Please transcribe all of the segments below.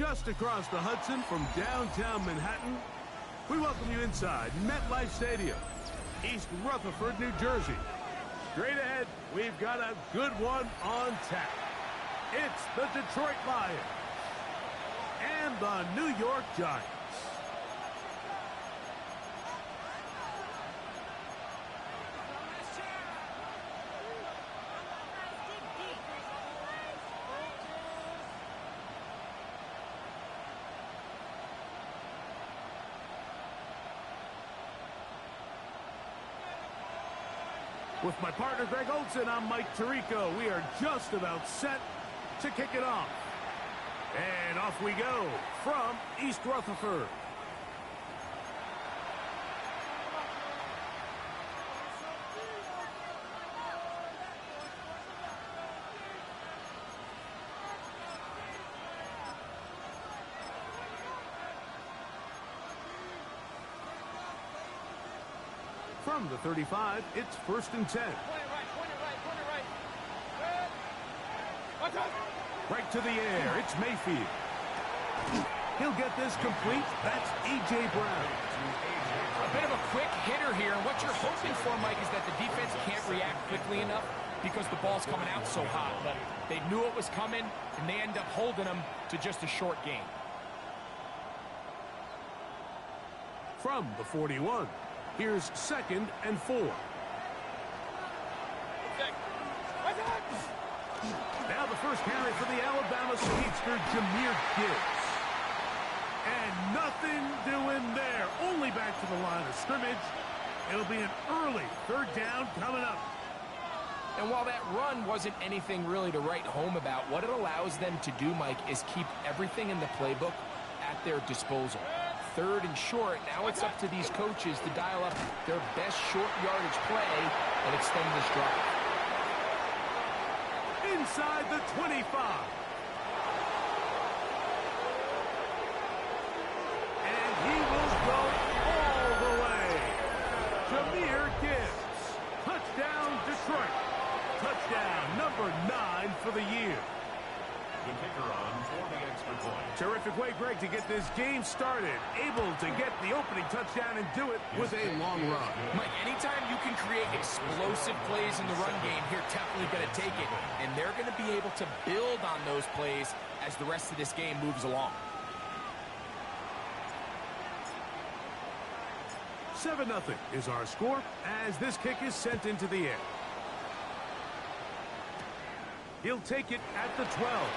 just across the Hudson from downtown Manhattan, we welcome you inside MetLife Stadium, East Rutherford, New Jersey. Straight ahead, we've got a good one on tap. It's the Detroit Lions and the New York Giants. With my partner, Greg Olson, I'm Mike Tirico. We are just about set to kick it off. And off we go from East Rutherford. From the 35, it's 1st and 10. Right to the air, it's Mayfield. He'll get this complete. That's A.J. Brown. A bit of a quick hitter here. And what you're hoping for, Mike, is that the defense can't react quickly enough because the ball's coming out so hot. But they knew it was coming, and they end up holding them to just a short game. From the 41. Here's 2nd and 4. Now the first carry for the Alabama speedster, Jahmyr Gibbs. And nothing doing there. Only back to the line of scrimmage. It'll be an early 3rd down coming up. And while that run wasn't anything really to write home about, what it allows them to do, Mike, is keep everything in the playbook at their disposal. 3rd and short, now it's up to these coaches to dial up their best short yardage play and extend this drive. Inside the 25. And he will go all the way. Jahmyr Gibbs. Touchdown, Detroit. Touchdown number 9 for the year. The kicker on for the extra point. Terrific way, Greg, to get this game started. Able to get the opening touchdown and do it with a long run. Mike, anytime you can create explosive plays in the run game, you're definitely going to take it. And they're going to be able to build on those plays as the rest of this game moves along. 7-0 is our score as this kick is sent into the air. He'll take it at the 12.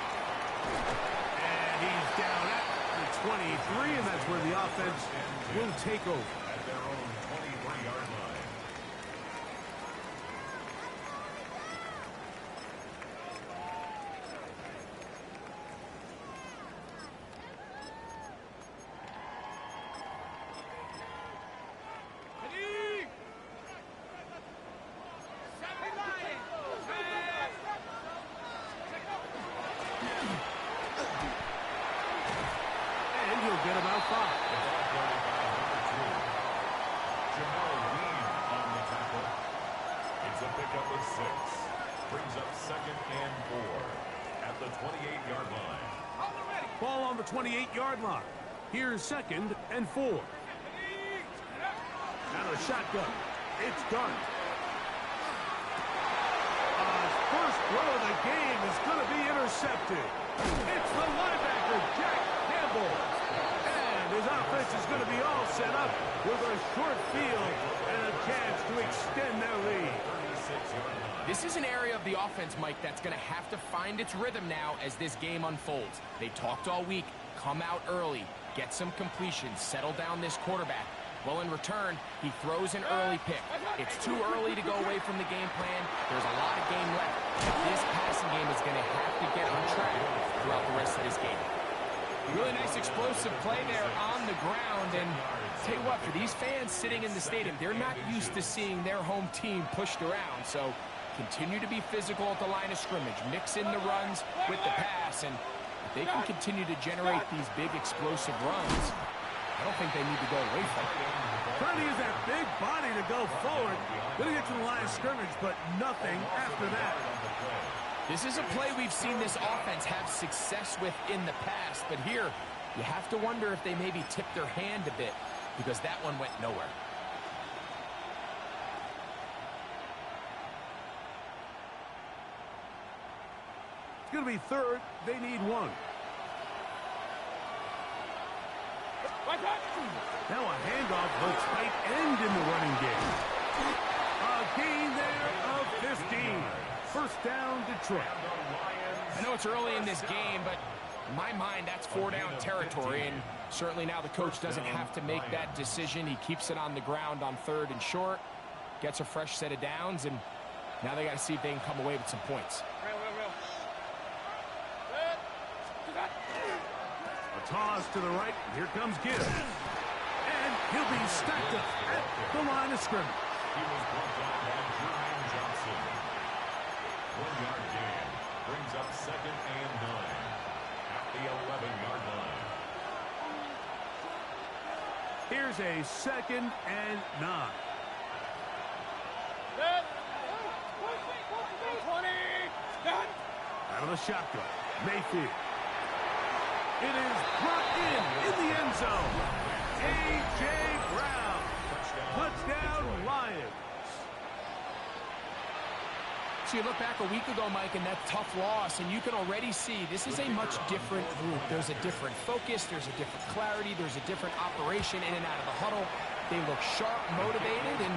And he's down at the 23, and that's where the offense will take over. At their own 23-yard line. Get about 5. It's a pickup of 6. Brings up 2nd and 4 at the 28-yard line. Ball on the 28-yard line. Here's 2nd and 4. Out of the shotgun. It's done. First throw of the game is going to be intercepted. It's the linebacker, Jack Campbell. His offense is going to be all set up with a short field and a chance to extend their lead. This is an area of the offense, Mike, that's going to have to find its rhythm now as this game unfolds. They talked all week, come out early, get some completions, settle down this quarterback. Well, in return, he throws an early pick. It's too early to go away from the game plan. There's a lot of game left. This passing game is going to have to get on track throughout the rest of this game. Really nice explosive play there on the ground. And tell you what, for these fans sitting in the stadium, they're not used to seeing their home team pushed around. So continue to be physical at the line of scrimmage. Mix in the runs with the pass. And if they can continue to generate these big explosive runs, I don't think they need to go away from it. Trying to use that big body to go forward. Going to get to the line of scrimmage, but nothing after that. This is a play we've seen this offense have success with in the past, but here you have to wonder if they maybe tipped their hand a bit because that one went nowhere. It's going to be third. They need one. Now a handoff, the tight end in the running game. A gain there of 15. First down, Detroit. I know it's early in this game, but in my mind, that's 4-down territory, and certainly now the coach doesn't have to make that decision. He keeps it on the ground on 3rd and short, gets a fresh set of downs, and now they got to see if they can come away with some points. A toss to the right. Here comes Gibbs. And he'll be stacked up at the line of scrimmage. He was brought down by Jermaine Johnson. 1-yard gain brings up 2nd and 9 at the 11-yard line. Here's a 2nd and 9. Out of the shotgun, Mayfield. It is brought in the end zone. A.J. Brown. Touchdown, Lions. So you look back a week ago, Mike, and that tough loss, and you can already see this is a much different group. There's a different focus, there's a different clarity, there's a different operation in and out of the huddle. They look sharp, motivated, and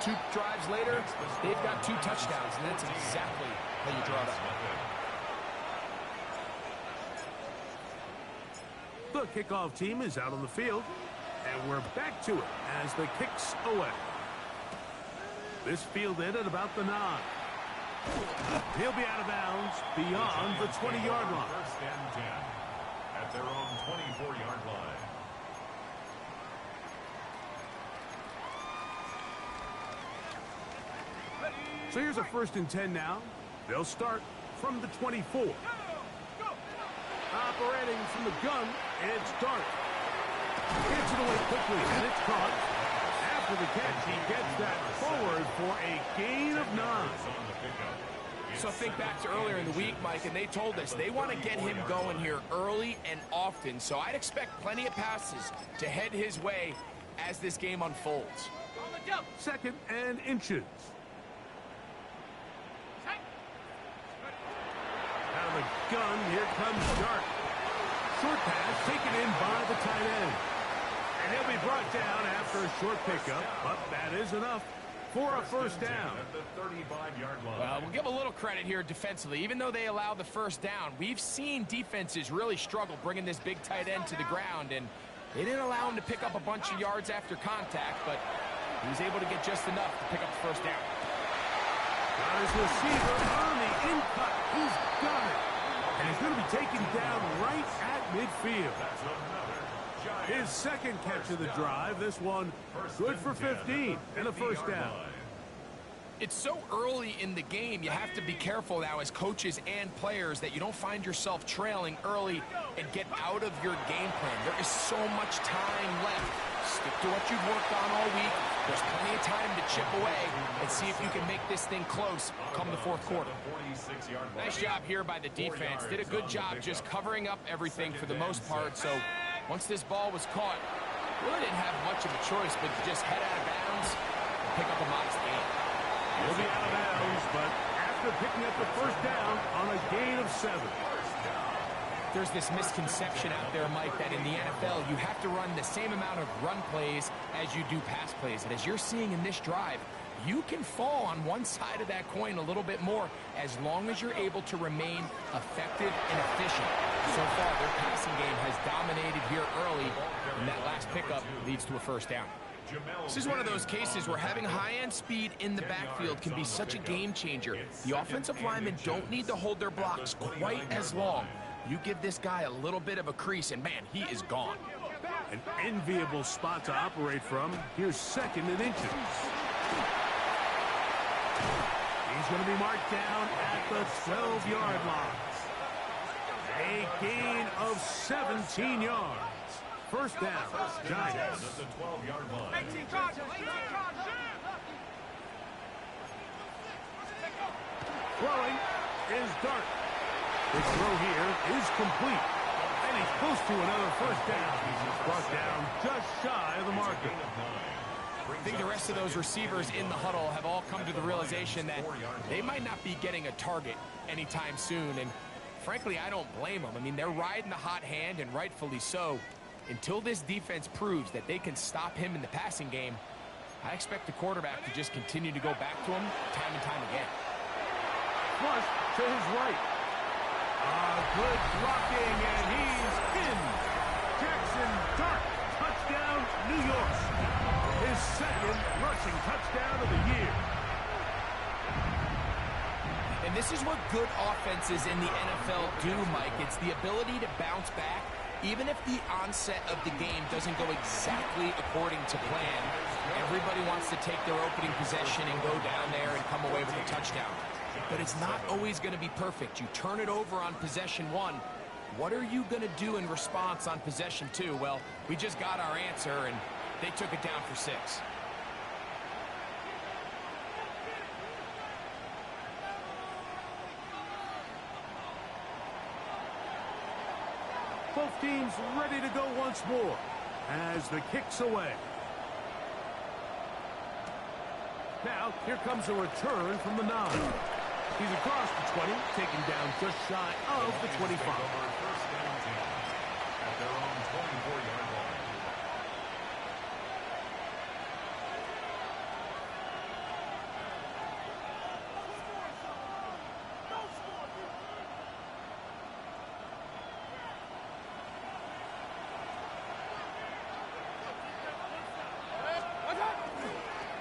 2 drives later, they've got 2 touchdowns, and that's exactly how you draw it up. The kickoff team is out on the field, and we're back to it as the kick's away. This fielded at about the 9. He'll be out of bounds beyond the 20-yard line. 1st and 10 at their own 24-yard line. So here's a 1st and 10 now. They'll start from the 24. Operating from the gun, it's Dart. Gets it away quickly, and it's caught. After the catch, he gets that forward for a gain of 9. So think back to earlier in the week, Mike, and they told us they want to get him going here early and often. So I'd expect plenty of passes to head his way as this game unfolds. 2nd and inches. Out of the gun, here comes Dart. Short pass taken in by the tight end. And he'll be brought down after a short pickup, but that is enough for a 1st down. At the 35-yard line. Well, we'll give a little credit here defensively. Even though they allowed the 1st down, we've seen defenses really struggle bringing this big tight end to the ground, and they didn't allow him to pick up a bunch of yards after contact, but he was able to get just enough to pick up the 1st down. Got his receiver on the in-cut. He's got it. And he's going to be taken down right at midfield. His 2nd catch of the drive. This one good for 15 and a 1st down. It's so early in the game, you have to be careful now as coaches and players that you don't find yourself trailing early and get out of your game plan. There is so much time left. Stick to what you've worked on all week. There's plenty of time to chip away and see if you can make this thing close come the 4th quarter. Nice job here by the defense. Did a good job just covering up everything for the most part. So once this ball was caught, really didn't have much of a choice but to just head out of bounds and pick up a modest gain. He'll be out of bounds, but after picking up the 1st down on a gain of 7. There's this misconception out there, Mike, that in the NFL you have to run the same amount of run plays as you do pass plays. And as you're seeing in this drive, you can fall on one side of that coin a little bit more as long as you're able to remain effective and efficient. So far, their passing game has dominated here early, and that last pickup leads to a 1st down. This is one of those cases where having high-end speed in the backfield can be such a game changer. The offensive linemen don't need to hold their blocks quite as long. You give this guy a little bit of a crease, and man, he is gone. An enviable spot to operate from. Here's 2nd and inches. He's going to be marked down at the 12-yard line. A gain of 17 yards. 1st down, Giants. At the 12-yard line. Throwing, is Dart. His throw here is complete. And he's close to another first down. He's brought down just shy of the marker. I think the rest of those receivers in the huddle have all come to the realization that they might not be getting a target anytime soon. And frankly, I don't blame them. I mean, they're riding the hot hand, and rightfully so. Until this defense proves that they can stop him in the passing game, I expect the quarterback to just continue to go back to him time and time again. Flush to his right. Good blocking, and he's in. Jackson Dart, touchdown, New York. His second rushing touchdown of the year. And this is what good offenses in the NFL do, Mike. It's the ability to bounce back, even if the onset of the game doesn't go exactly according to plan. Everybody wants to take their opening possession and go down there and come away with a touchdown. But it's not always going to be perfect. You turn it over on possession 1. What are you going to do in response on possession 2? Well, we just got our answer, and they took it down for 6. Both teams ready to go once more as the kick's away. Now, here comes a return from the 9. He's across the 20, taken down just shy of the 25. First down 10 at their own 24-yard line.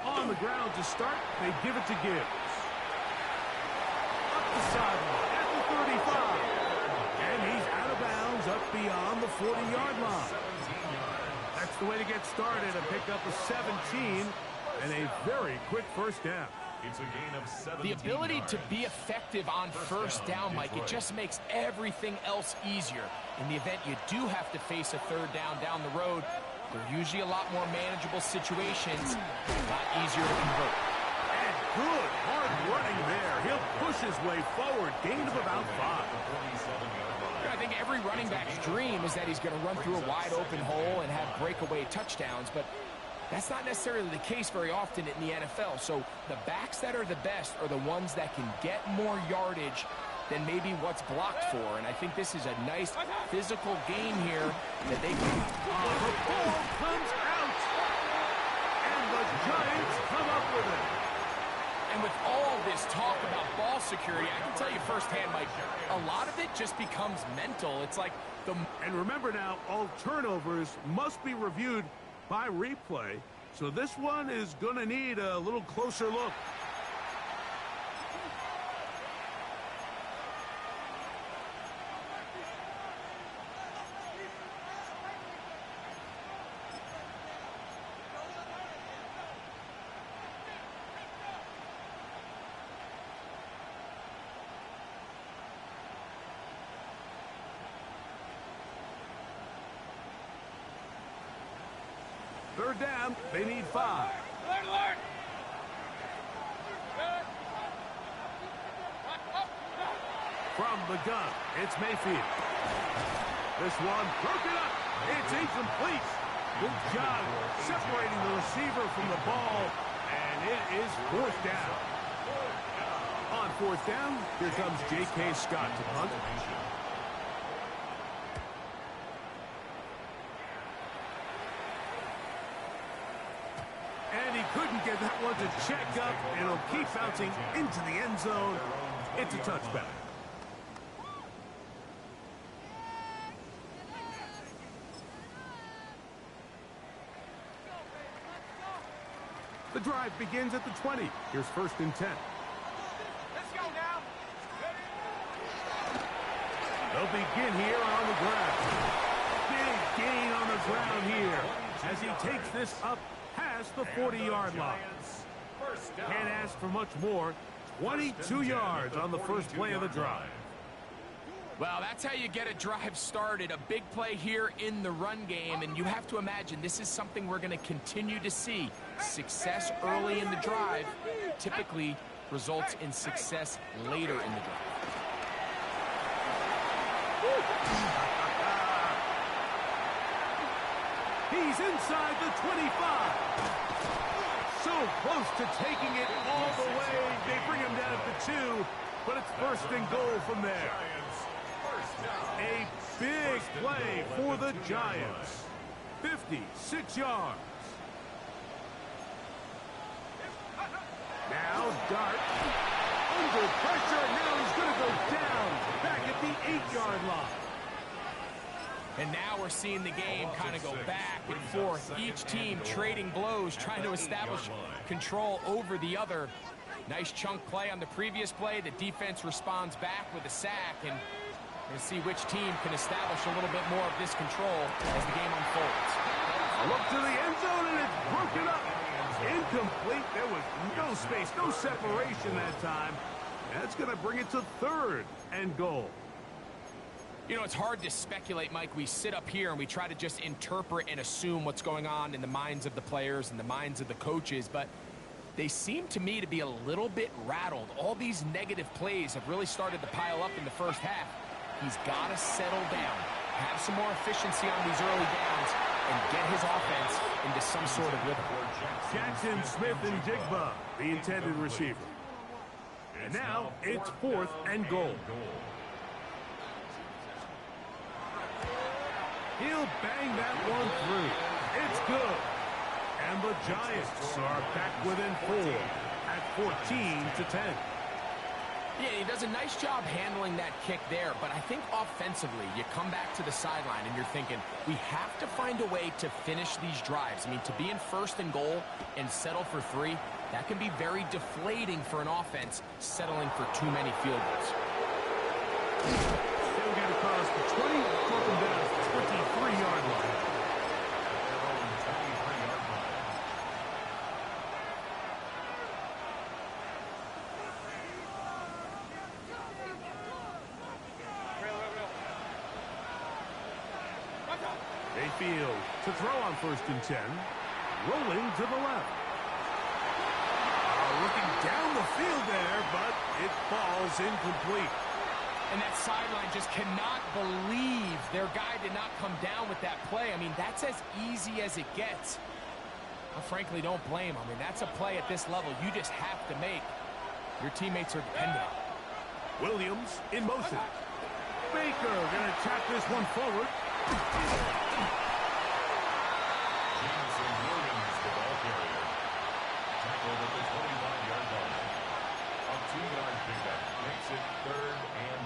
On the ground to start, they give it to Gibbs. Up the sideline at the 35. And he's out of bounds up beyond the 40-yard line. That's the way to get started and pick up a 17 and a very quick first down. It's a gain of 17 The ability yards. to be effective on first down, Mike, it just makes everything else easier. In the event you do have to face a third down the road, they're usually a lot more manageable situations, a lot easier to convert. And good hard running there. He'll push his way forward. Gain of about 5. I think every running back's dream is that he's going to run through a wide open hole and have breakaway touchdowns, but that's not necessarily the case very often in the NFL. So the backs that are the best are the ones that can get more yardage than maybe what's blocked for. And I think this is a nice physical game here that they can... The ball comes out. And the Giants come up with it. And with all this talk about ball security, I can tell you firsthand, Mike, a lot of it just becomes mental. It's like the... And remember now, all turnovers must be reviewed by replay. So this one is going to need a little closer look. Third down, they need 5. From the gun, it's Mayfield. This one broken up. It's incomplete. Good job separating the receiver from the ball, and it is fourth down. On fourth down, here comes J.K. Scott to punt. And he couldn't get that one to check up, and it'll keep bouncing into the end zone. It's a touchback. The drive begins at the 20. Here's first and 10. Let's go now. They'll begin here on the ground. Big gain on the ground here as he takes this up past the 40-yard line. Can't ask for much more. 22 yards on the first play of the drive. Well, that's how you get a drive started. A big play here in the run game, and you have to imagine this is something we're going to continue to see. Success early in the drive typically results in success later in the drive. He's inside the 25. So close to taking it all the way. They bring him down at the 2, but it's first and goal from there. A big play for the Giants. 56 yards. Now Dart under pressure. Now he's going to go down back at the 8-yard line. And now we're seeing the game kind of go back and forth. Each team trading blows, trying to establish control over the other. Nice chunk play on the previous play. The defense responds back with a sack, and we'll see which team can establish a little bit more of this control as the game unfolds. A look to the end zone, and it's broken up. Incomplete. There was no space, no separation that time. That's going to bring it to 3rd and goal. You know, it's hard to speculate, Mike. We sit up here and we try to just interpret and assume what's going on in the minds of the players and the minds of the coaches, but they seem to me to be a little bit rattled. All these negative plays have really started to pile up in the first half. He's got to settle down, have some more efficiency on these early downs, and get his offense into some sort of rhythm. Jackson, Smith, and Jigba, the intended receiver. And now it's 4th and goal. He'll bang that one through. It's good. And the Giants are back within 4 at 14-10. Yeah, he does a nice job handling that kick there, but I think offensively, you come back to the sideline and you're thinking, we have to find a way to finish these drives. I mean, to be in 1st and goal and settle for 3, that can be very deflating for an offense settling for too many field goals. They'll get across the 20, broke them down to the 23-yard line. Mayfield to throw on 1st and 10. Rolling to the left. Looking down the field there, but it falls incomplete. And that sideline just cannot believe their guy did not come down with that play. I mean, that's as easy as it gets. I frankly don't blame him. I mean, that's a play at this level you just have to make. Your teammates are dependent on it. Williams in motion. Baker going to tap this one forward. Williams, the ball carrier. Tackled at the 25-yard line. A 2-yard pickup makes it 3rd and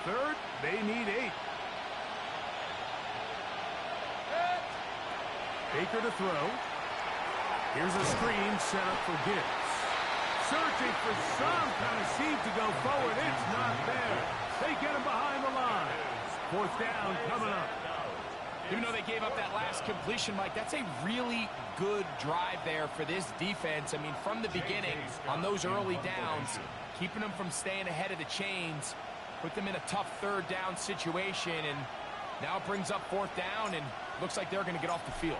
8. 3rd, they need 8. Baker to throw. Here's a screen set up for Gibbs. Searching for some kind of seed to go forward. It's not there. They get him behind the line. 4th down coming up. Even though they gave up that last completion, Mike, that's a really good drive there for this defense. I mean, from the beginning, on those early downs, keeping them from staying ahead of the chains, put them in a tough 3rd down situation, and now it brings up 4th down, and looks like they're going to get off the field.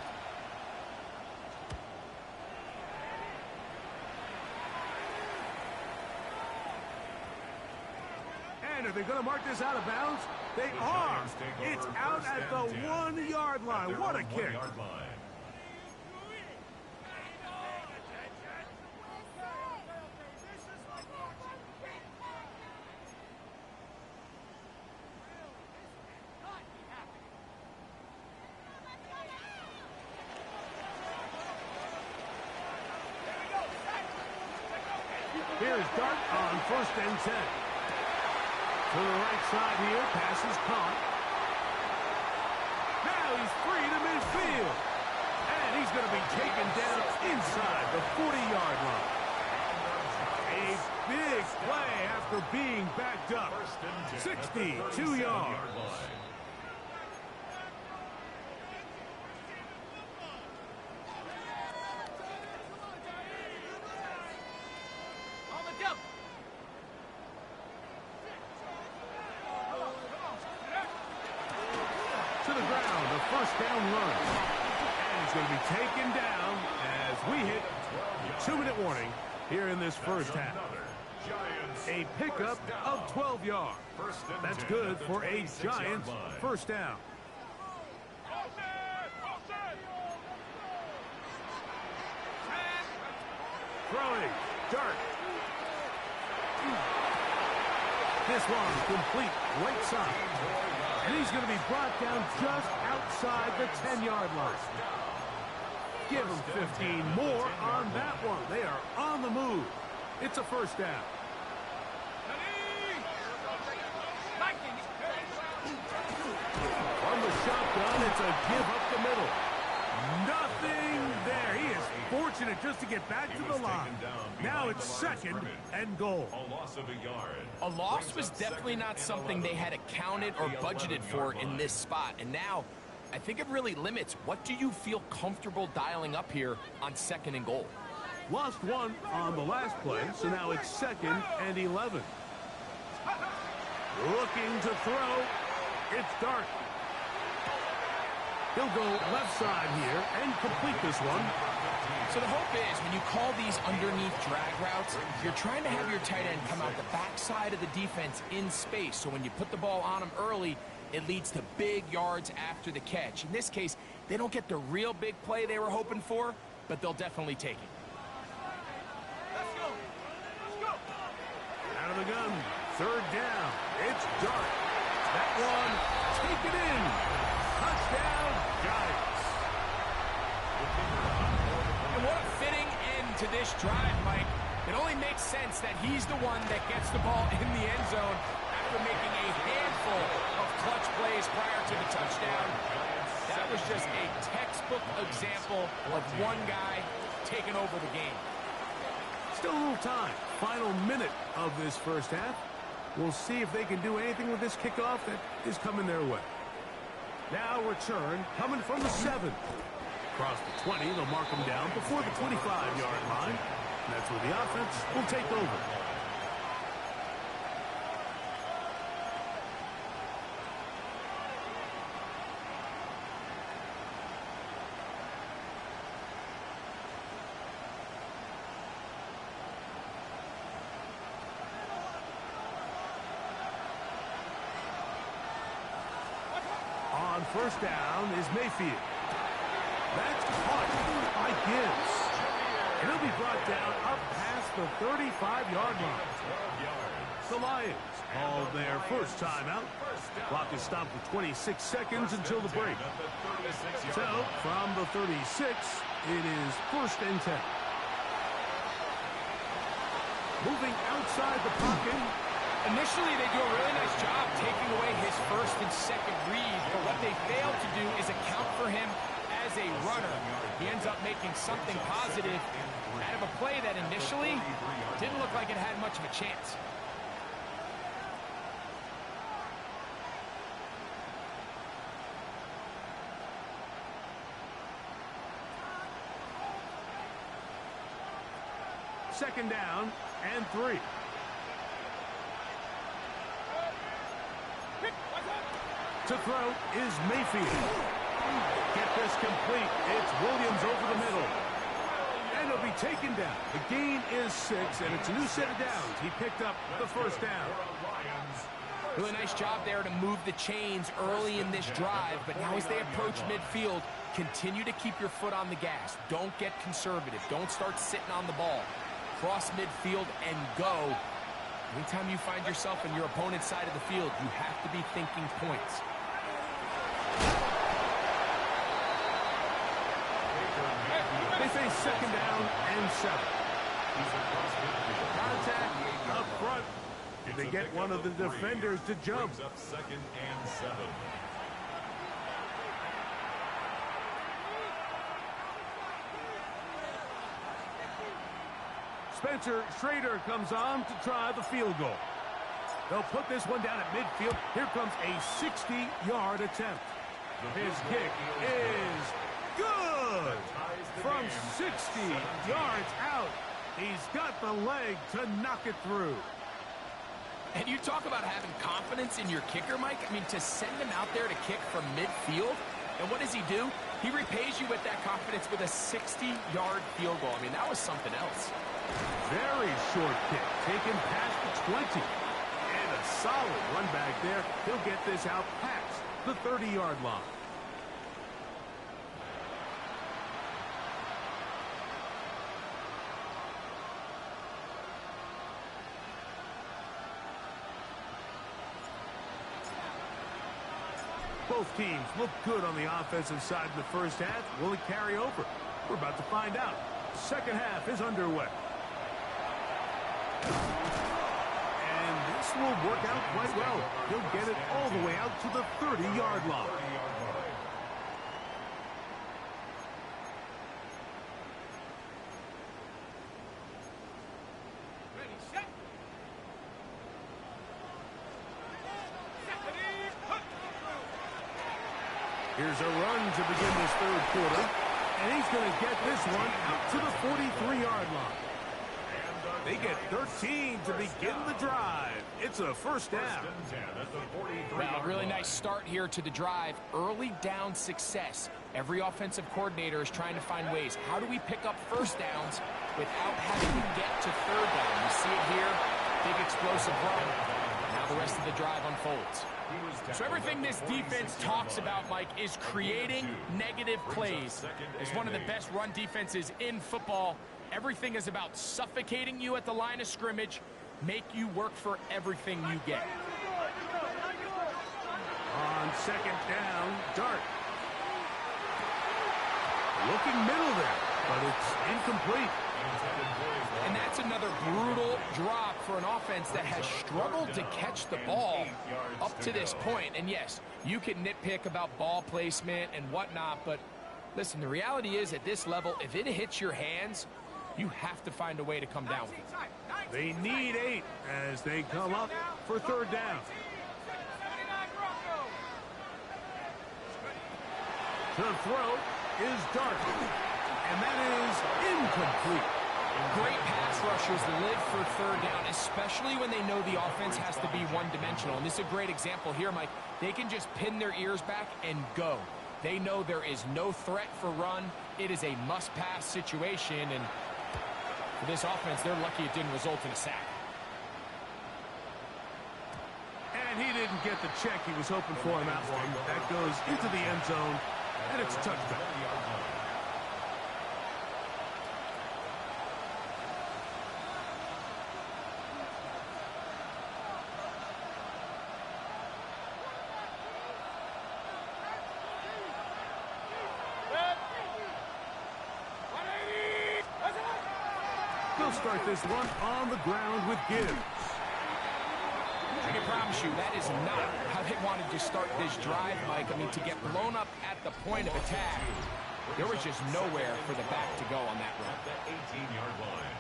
And are they going to mark this out of bounds? They are. It's out at the 1-yard line. What a kick. Here's Dart on 1st and 10. To the right side here, pass is caught. Now he's free to midfield. And he's going to be taken down inside the 40-yard line. A big play after being backed up. 62 yards. To the ground, a 1st down run. And he's going to be taken down as we hit 2-minute warning here in this first half. Giants. A pickup of 12 yards. That's good for a Giants first down. Throwing. Dart. This one complete right side. And he's going to be brought down just outside the 10-yard line. Give him 15 more on that one. They are on the move. It's a first down. From the shotgun, it's a give up the middle. Nothing there. He is fortunate just to get back to the line. Now it's second and goal. A loss of a yard. A loss was definitely not something they had accounted or budgeted for in this spot. And now, I think it really limits. What do you feel comfortable dialing up here on second and goal? Lost one on the last play, so now it's second and 11. Looking to throw. It's Dart. He'll go left side here and complete this one. So the hope is when you call these underneath drag routes, you're trying to have your tight end come out the backside of the defense in space. So when you put the ball on him early, it leads to big yards after the catch. In this case, they don't get the real big play they were hoping for, but they'll definitely take it. Let's go. Let's go. Out of the gun. Third down. It's Dart. That one, take it in. Touchdown, Giants. And what a fitting end to this drive, Mike. It only makes sense that he's the one that gets the ball in the end zone after making a handful of clutch plays prior to the touchdown. That was just a textbook example of one guy taking over the game. Still a little time. Final minute of this first half. We'll see if they can do anything with this kickoff that is coming their way. Now return coming from the 7. Across the 20, they'll mark him down before the 25-yard line. And that's where the offense will take over. On first down is Mayfield. That's caught by Gibbs. And he'll be brought down up past the 35-yard line. The Lions call their first timeout. Clock is stopped for 26 seconds until the break. So, from the 36, it is first and 10. Moving outside the pocket. Initially, they do a really nice job taking away his first and second read, but what they fail to do is account for him as a runner. He ends up making something positive out of a play that initially didn't look like it had much of a chance. Second down and 3. To throw is Mayfield. Get this complete. It's Williams over the middle. And he'll be taken down. The gain is 6, and it's a new set of downs. He picked up the first down. Really nice job there to move the chains early in this drive, but now as they approach midfield, continue to keep your foot on the gas. Don't get conservative. Don't start sitting on the ball. Cross midfield and go. Anytime you find yourself on your opponent's side of the field, you have to be thinking points. They face second down and 7. Contact up front. They get one of the defenders to jump. Up second and 7. Spencer Schrader comes on to try the field goal. They'll put this one down at midfield. Here comes a 60-yard attempt. His kick is good. From 60 yards out, he's got the leg to knock it through. And you talk about having confidence in your kicker, Mike. I mean, to send him out there to kick from midfield, And what does he do? He repays you with that confidence with a 60-yard field goal. I mean, that was something else. Very short kick, taken past the 20. And a solid run back there. He'll get this out past the 30-yard line. Both teams look good on the offensive side in the first half. Will it carry over? We're about to find out. Second half is underway. And this will work out quite well. He'll get it all the way out to the 30-yard line. Here's a run to begin this third quarter. And he's going to get this one out to the 43-yard line. They get 13 to begin the drive. It's a first down. Well, a really nice start here to the drive. Early down success. Every offensive coordinator is trying to find ways. How do we pick up first downs without having to get to third down? You see it here. Big explosive run. Now the rest of the drive unfolds. So everything this defense talks about, Mike, is creating negative plays. As one of the best run defenses in football, everything is about suffocating you at the line of scrimmage, make you work for everything you get. On second down, Dart. Looking middle there, but it's incomplete. And that's another brutal drop for an offense that has struggled to catch the ball up to this point. And yes, you can nitpick about ball placement and whatnot, but listen, the reality is at this level, if it hits your hands, you have to find a way to come down with it. They need 8 as they come up for third down. To throw is Dart, and that is incomplete. Great pass rushers live for third down, especially when they know the offense has to be one-dimensional. And this is a great example here, Mike. They can just pin their ears back and go. They know there is no threat for run. It is a must-pass situation, and for this offense, they're lucky it didn't result in a sack. And he didn't get the check he was hoping for on that one. That goes into the end zone, and it's touchback. They'll start this one on the ground with Gibbs. I can promise you that is not how they wanted to start this drive, Mike. I mean, to get blown up at the point of attack, there was just nowhere for the back to go on that run. At the 18-yard line.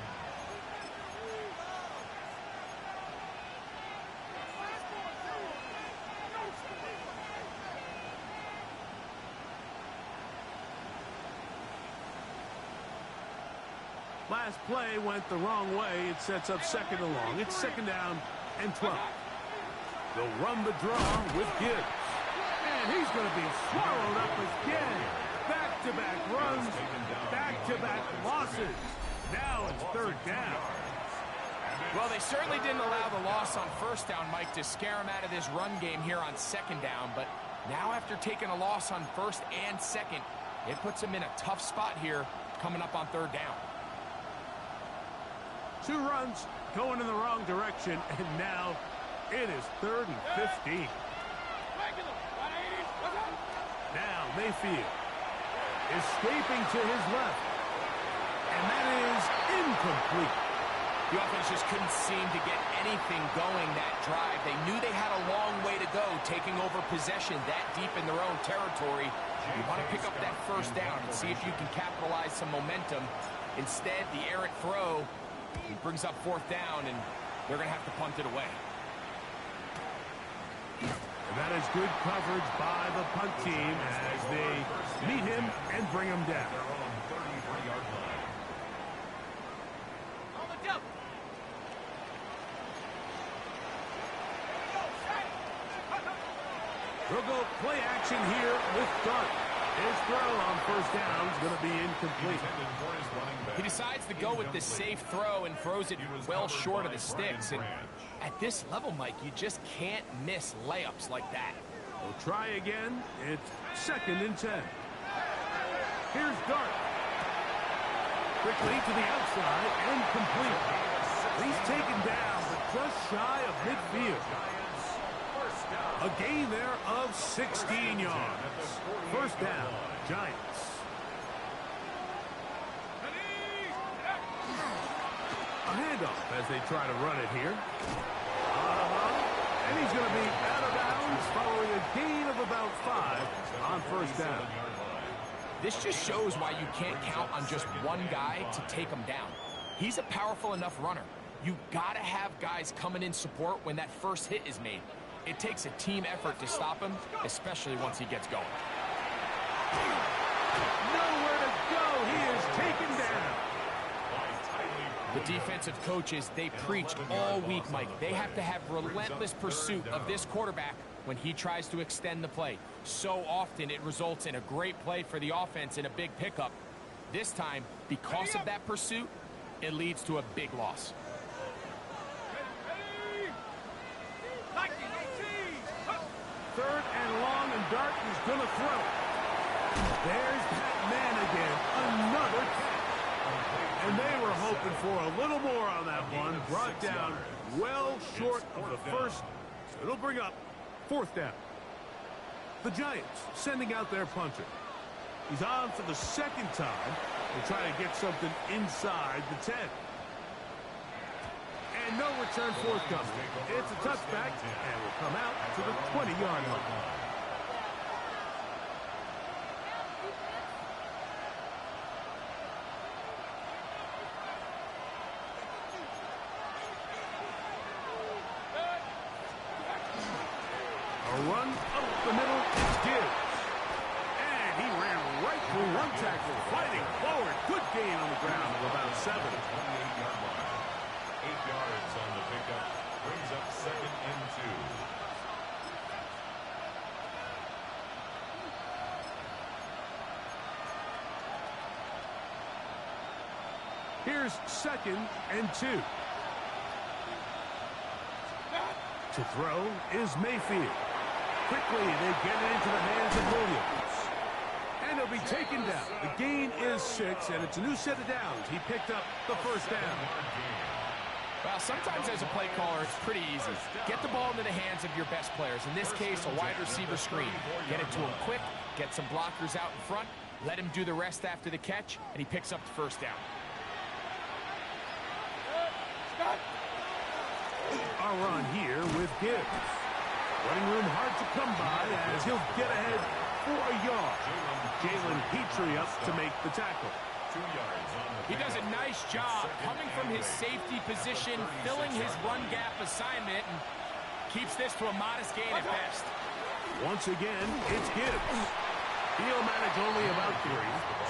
Last play went the wrong way. It sets up second and long. It's second down and 12. They'll run the draw with Gibbs. And he's going to be swallowed up again. Back-to-back runs, back-to-back losses. Now it's third down. Well, they certainly didn't allow the loss on first down, Mike, to scare him out of this run game here on second down. But now after taking a loss on first and second, it puts him in a tough spot here coming up on third down. 2 runs going in the wrong direction, and now it is 3rd and 15. Now Mayfield escaping to his left, and that is incomplete. The offense just couldn't seem to get anything going that drive. They knew they had a long way to go, taking over possession that deep in their own territory. You want to pick up that first down and see if you can capitalize some momentum. Instead, the errant throw, he brings up 4th down, and they're going to have to punt it away. And that is good coverage by the punt team as they meet him and bring him down. We'll go play action here with Dart. His throw on first down is going to be incomplete. He decides to go with the safe throw and throws it well short of the sticks. And at this level, Mike, you just can't miss layups like that. We'll try again. It's 2nd and 10. Here's Dart. Quickly to the outside and complete. He's taken down, but just shy of midfield. A gain there of 16 yards. First down, Giants. A handoff as they try to run it here. And he's going to be out of bounds following a gain of about 5 on first down. This just shows why you can't count on just one guy to take him down. He's a powerful enough runner. You got to have guys coming in support when that first hit is made. It takes a team effort to stop him, especially once he gets going. Nowhere to go. He is taken down. The defensive coaches, they preach all week, Mike. They have to have relentless pursuit of this quarterback when he tries to extend the play. So often it results in a great play for the offense and a big pickup. This time, because of that pursuit, it leads to a big loss. Third and long, and Dart is going to throw. There's that man again. Another catch. And they were hoping for a little more on that one. Brought down well short of the first. So it'll bring up 4th down. The Giants sending out their punter. He's on for the 2nd time. They're trying to get something inside the 10. And no return forthcoming. It's a touchback, and will come out to the 20-yard line. A run up the middle is Gibbs. And he ran right through one tackle, fighting forward. Good gain on the ground of about 7. 8 yards on the pickup. Brings up 2nd and 2. Here's 2nd and 2. To throw is Mayfield. Quickly, they get it into the hands of Williams. And he'll be taken down. The gain is 6, and it's a new set of downs. He picked up the first down. Well, sometimes as a play caller, it's pretty easy. Get the ball into the hands of your best players. In this case, a wide receiver screen. Get it to him quick, get some blockers out in front, let him do the rest after the catch, and he picks up the first down. A run here with Gibbs. Running room hard to come by as he'll get ahead for a yard. Jalen Petrie up to make the tackle. 2 yards on the He does a nice job coming from his safety position, filling his run gap assignment, and keeps this to a modest gain at best. Once again, it's Gibbs. He'll manage only about 3,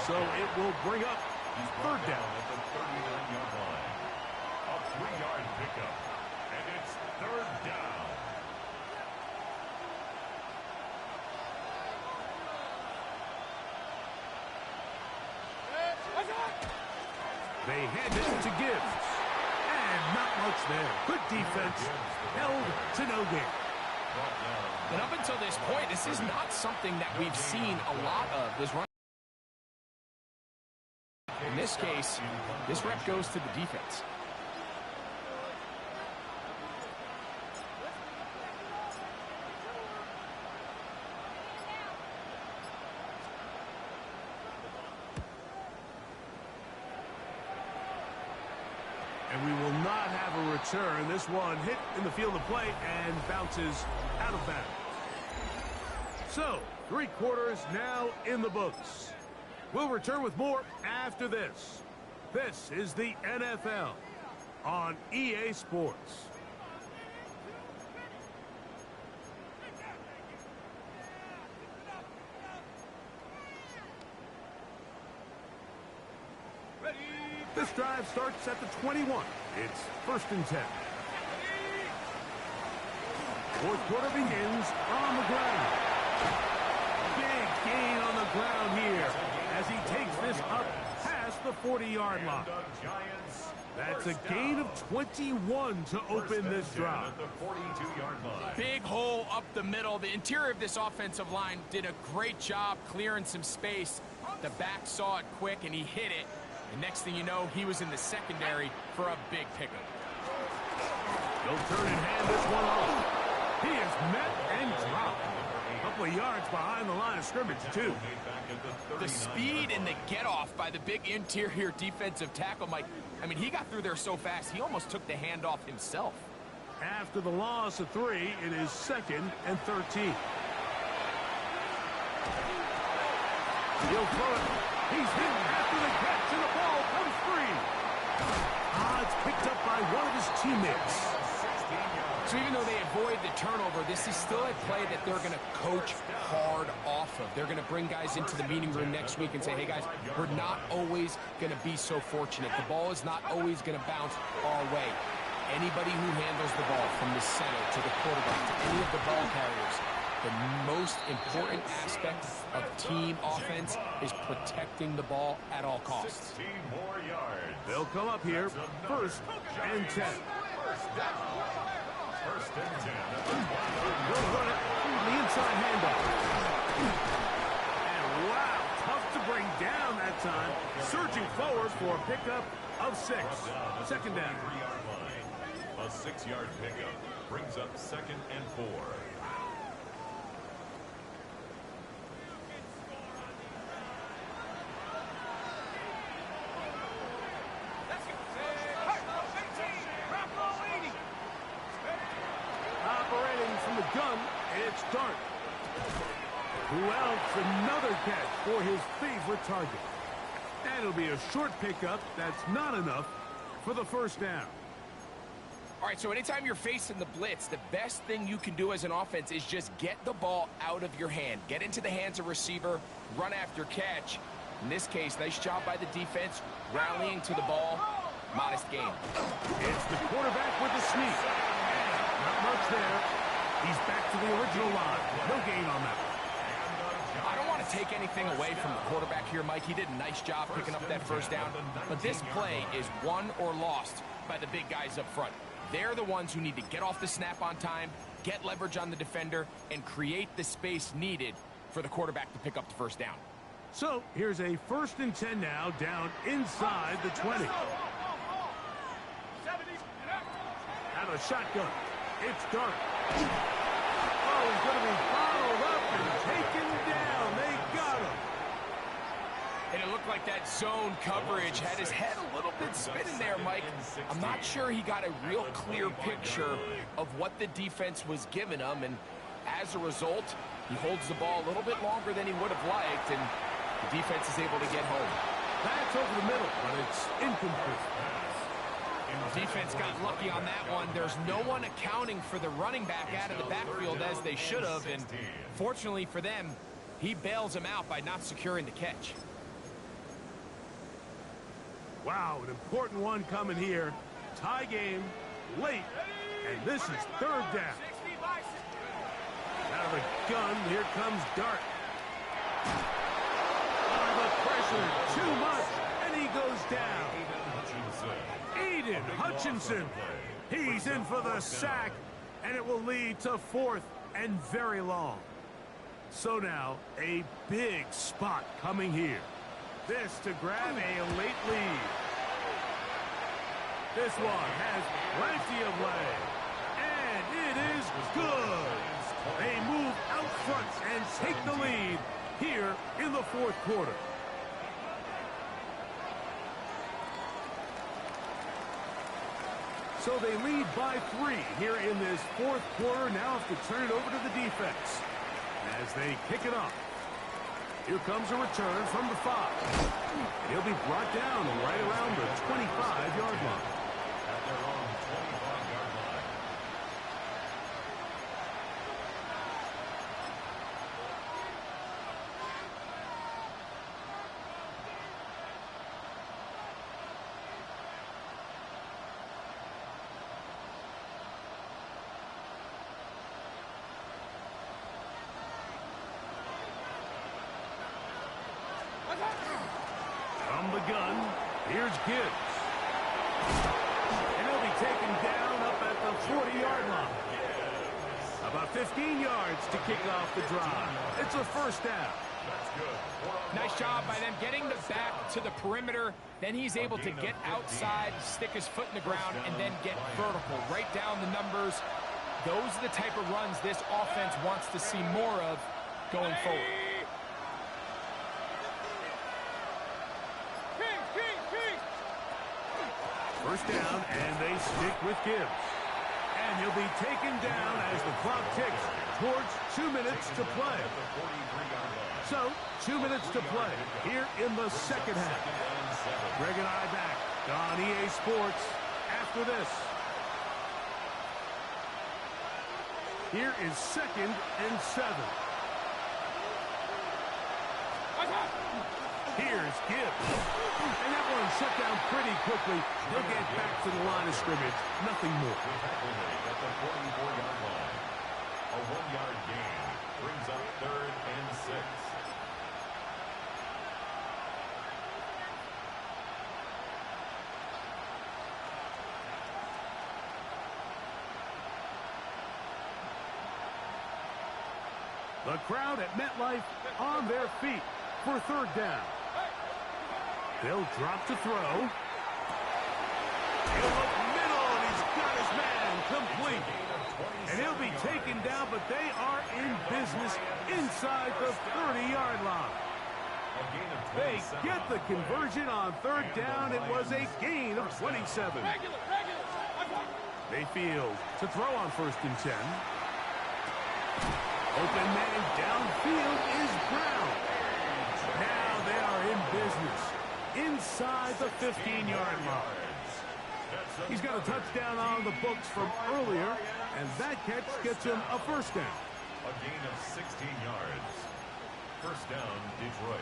so it will bring up 3rd down. at the 39-yard line. A 3-yard pickup, and it's 3rd down. They hand it to Gibbs. And not much there. Good defense. Held to no gain. And up until this point, this is not something that we've seen a lot of. This run. In this case, this rep goes to the defense. And we will not have a return. This one hit in the field of play and bounces out of bounds. So, 3 quarters now in the books. We'll return with more after this. This is the NFL on EA Sports. This drive starts at the 21. It's 1st and 10. 4th quarter begins on the ground. 40-yard line. That's a gain of 21 to open this drive. Big hole up the middle. The interior of this offensive line did a great job clearing some space. The back saw it quick, and he hit it. And next thing you know, he was in the secondary for a big pickup. He'll turn and hand this one off. He is met and dropped. A couple of yards behind the line of scrimmage, too. The speed and the get-off by the big interior defensive tackle, Mike. I mean, he got through there so fast, he almost took the handoff himself. After the loss of 3, it is 2nd and 13. He'll throw it. He's hit after the catch, and the ball comes free. It's picked up by one of his teammates. So even though they avoid the turnover, this is still a play that they're going to coach hard off of. They're going to bring guys into the meeting room next week and say, hey, guys, we're not always going to be so fortunate. The ball is not always going to bounce our way. Anybody who handles the ball from the center to the quarterback to any of the ball carriers, the most important aspect of team offense is protecting the ball at all costs. They'll come up here, 1st and 10. First and 10. They'll run it through the inside handoff. And wow, tough to bring down that time. Surging forward for a pickup of 6. 2nd down. A 6-yard pickup brings up 2nd and 4. Operating from the gun, it's Dart. Who else? Another catch for his favorite target. And it'll be a short pickup. That's not enough for the 1st down. All right, so anytime you're facing the blitz, the best thing you can do as an offense is just get the ball out of your hand. Get into the hands of receiver, run after catch. In this case, nice job by the defense, rallying to the ball. Modest gain. It's the quarterback with the sneak. Not much there. He's back to the original line. No gain on that. I don't want to take anything away from the quarterback here, Mike. He did a nice job picking up that 1st down. But this play is won or lost by the big guys up front. They're the ones who need to get off the snap on time, get leverage on the defender, and create the space needed for the quarterback to pick up the 1st down. So here's a 1st and 10 now, down inside the 20. Out of the shotgun. It's Dart. Oh, he's going to be followed up and taken down. They got him. And it looked like that zone coverage had his head a little bit spinning there, Mike. I'm not sure he got a real clear picture of what the defense was giving him, and as a result, he holds the ball a little bit longer than he would have liked, and the defense is able to get home. That's over the middle, but it's incomplete. The defense got lucky on that one. There's no one accounting for the running back out of the backfield as they should have, and fortunately for them, he bails him out by not securing the catch. Wow, an important one coming here. Tie game, late, and this is 3rd down. Out of the gun, here comes Dart. The pressure, too much, and he goes down. Aiden Hutchinson. He's in for the sack, and it will lead to 4th and very long. So now, a big spot coming here. This to grab a late lead. This one has plenty of leg. And it is good. They move out front and take the lead here in the 4th quarter. So they lead by 3 here in this 4th quarter. Now have to turn it over to the defense as they kick it off. Here comes a return from the 5. He'll be brought down right around the 25-yard line. At their own 25-yard line. From the gun, Here's Gibbs. And he'll be taken down up at the 40-yard line. About 15 yards to kick off the drive. It's a first down. Nice job by them getting the back to the perimeter. Then he's able to get outside, stick his foot in the ground, and then get vertical. Right down the numbers. Those are the type of runs this offense wants to see more of going forward. First down, and they stick with Gibbs. And he'll be taken down as the clock ticks towards 2 minutes to play. So, 2 minutes to play here in the second half. Greg and I back on EA Sports after this. Here is 2nd and 7. Here's Gibbs. And that one shut down pretty quickly. He'll get back to the line of scrimmage. Nothing more. At the 44-yard line. A 1-yard gain brings up 3rd and 6. The crowd at MetLife on their feet for 3rd down. They'll drop to throw. He'll look middle, and he's got his man complete. And he'll be taken down, but they are in business inside the 30-yard line. They get the conversion on 3rd down. It was a gain of 27. Mayfield to throw on 1st and 10. Open man downfield is Brown. Now they are in business inside the 15-yard line. He's got a touchdown on the books from earlier, and that catch gets him a first down. A gain of 16 yards. First down, Detroit.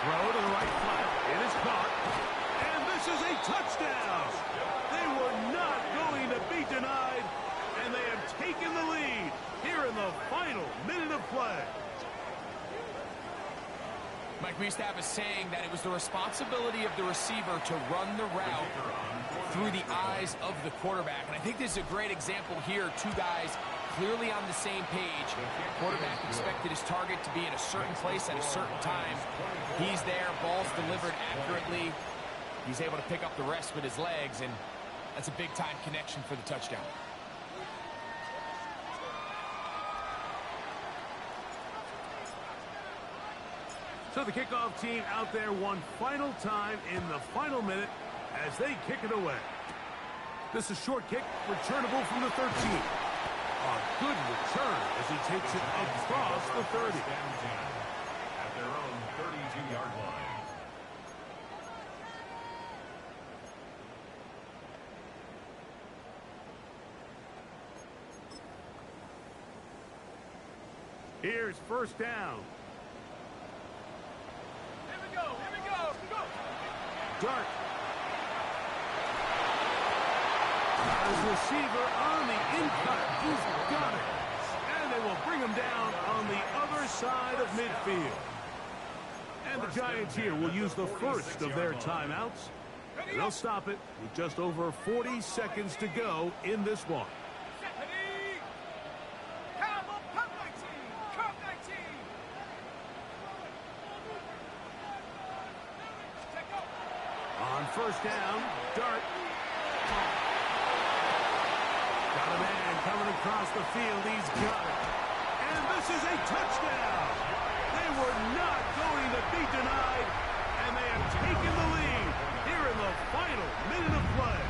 Throw to the right flat. It is caught. And this is a touchdown. They were not going to be denied, and they have taken the lead here in the final minute of play. Mike, we used to have a saying that it was the responsibility of the receiver to run the route through the eyes of the quarterback. And I think this is a great example here. Two guys clearly on the same page. Quarterback expected his target to be in a certain place at a certain time. He's there, ball's delivered accurately. He's able to pick up the rest with his legs, and that's a big-time connection for the touchdown. So the kickoff team out there one final time in the final minute as they kick it away. This is short kick, returnable from the 13. A good return as he takes it across the 30. At their own 32-yard line. Here's first down. Here we go. Dart. His receiver on the in-cut. He's got it. And they will bring him down on the other side of midfield. And the Giants here will use the first of their timeouts. They'll stop it with just over 40 seconds to go in this one. On first down, Dart. Got a man coming across the field. He's got it. And this is a touchdown. They were not going to be denied, and they have taken the lead here in the final minute of play.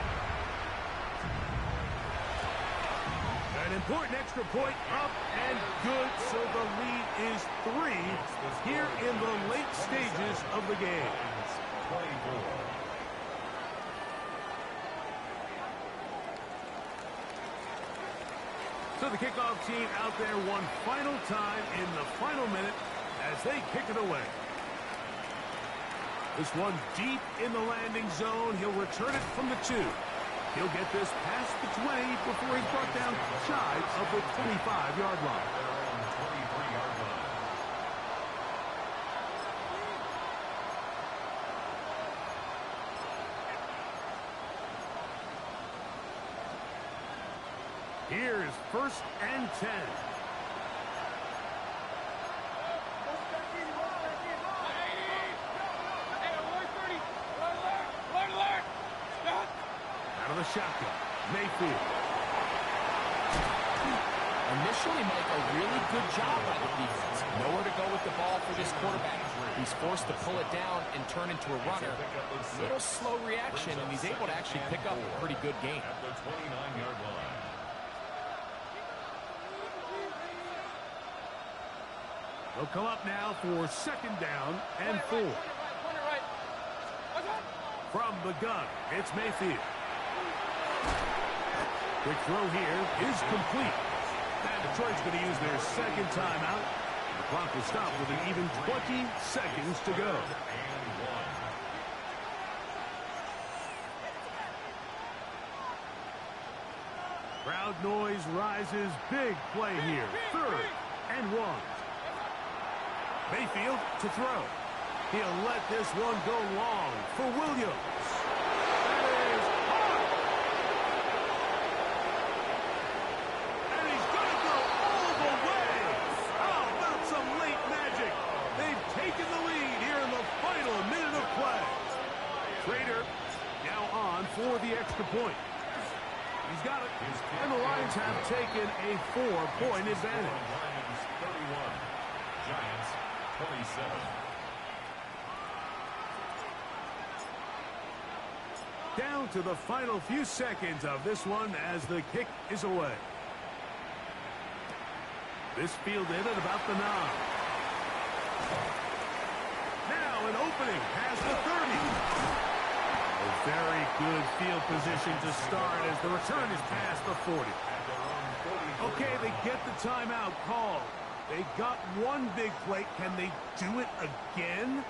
An important extra point up and good, so the lead is 3 here in the late stages of the game. 24. So the kickoff team out there one final time in the final minute as they kick it away. This one deep in the landing zone. He'll return it from the 2. He'll get this past the 20 before he's brought down shy of the 25-yard line. 23-yard line. Here's 1st and 10. Out of the shotgun, Mayfield. Initially, Mike, a really good job by the defense. Nowhere to go with the ball for this quarterback. He's forced to pull it down and turn into a runner. Little slow reaction, and he's able to actually pick up a pretty good game. At the 29-yard line. He'll come up now for 2nd down and 4. From the gun, it's Mayfield. Quick throw here is complete. And Detroit's going to use their 2nd timeout. The clock will stop with an even 20 seconds to go. Crowd noise rises. Big play here. 3rd and 1. Mayfield to throw. He'll let this one go long for Williams. That is hard. And he's going to go all the way. How about some late magic? They've taken the lead here in the final minute of play. Trader now on for the extra point. He's got it. And the Lions have taken a 4-point advantage. Lions 31. Giants 27. Down to the final few seconds of this one as the kick is away. This fielded at about the 9. Now an opening past the 30. A very good field position to start as the return is past the 40. Okay, they get the timeout called. They got one big play. Can they do it again?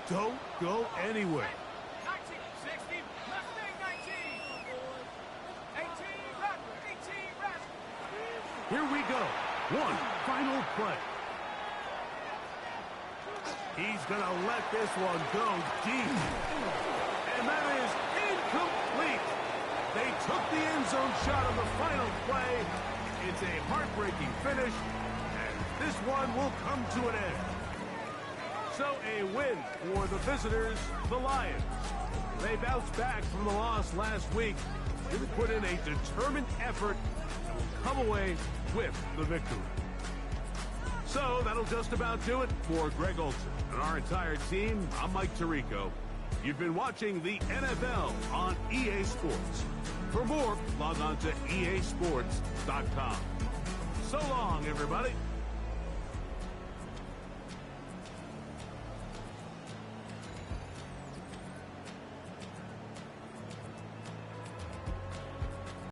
Don't go anywhere. 19, 60, Mustang 19. 18, run, 18, run. Here we go. One final play. He's going to let this one go deep. And that is incomplete. They took the end zone shot on the final play. It's a heartbreaking finish. This one will come to an end. So a win for the visitors, the Lions. They bounced back from the loss last week. They put in a determined effort to come away with the victory. So that'll just about do it for Greg Olsen and our entire team. I'm Mike Tirico. You've been watching the NFL on EA Sports. For more, log on to easports.com. So long, everybody.